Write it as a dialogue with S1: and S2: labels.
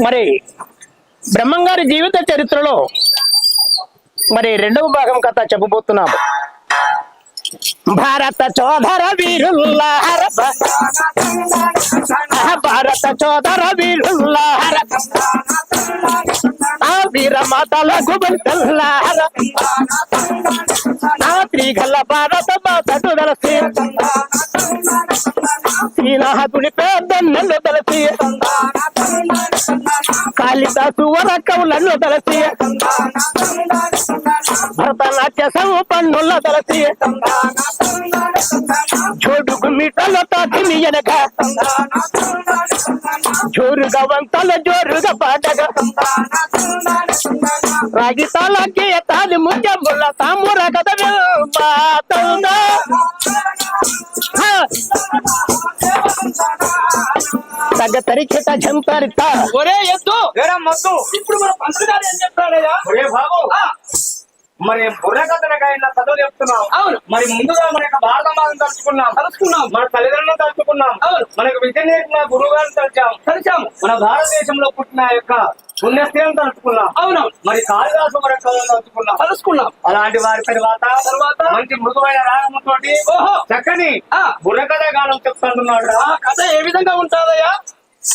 S1: మరి బ్రహ్మంగారి జీవిత చరిత్రలో మరి రెండవ భాగం కథ చెప్పబోతున్నాము. భారత చోదర వీరుల్లార, భారత చోదర వీరుల్లార, ఆ వీరమాతలకు బంతల్లార, ఆ శ్రీగల్ల భారత మాతడు దలసి, శ్రీనాథుని పేదన్నలు దలసి, కాళిదాసు వరకవులను దలసి, భరతనాట్య సంపన్నుల దలసి, జోడుగు మీటల తాకిని ఎనక జోరుగా వంతల జోరుగా పాటగా రాగి తాళకి తాలి ముత్యముల తాముర కథ తగ్గ తరిచేత జంపరిత
S2: ఒరే ఎద్దు మొద్దు ఇప్పుడు మన పంచదారి ఏం చెప్తాడయ్యా? ఒరే బాబు, మరి బుర్రకథనకైనా చదువు చెప్తున్నాం. అవును. మరి ముందుగా మన యొక్క భారతమాతను తలుచుకున్నాం, మన తల్లిదండ్రులను తలుచుకున్నాం. అవును. మనకు విద్య నేర్పిన గురువు గారిని తలిచాము. మన భారతదేశంలో పుట్టిన యొక్క పుణ్యస్త్రీలను తలుచుకున్నాం. అవును. మరి కాళిదాసు తలుచుకున్నాం. అలాంటి వారి తర్వాత మంచి మృదువైన రాగముతోటి చక్కని బుర్రకథ గానం చెప్తున్నాడు. ఆ కథ ఏ విధంగా ఉంటుందయ్యా?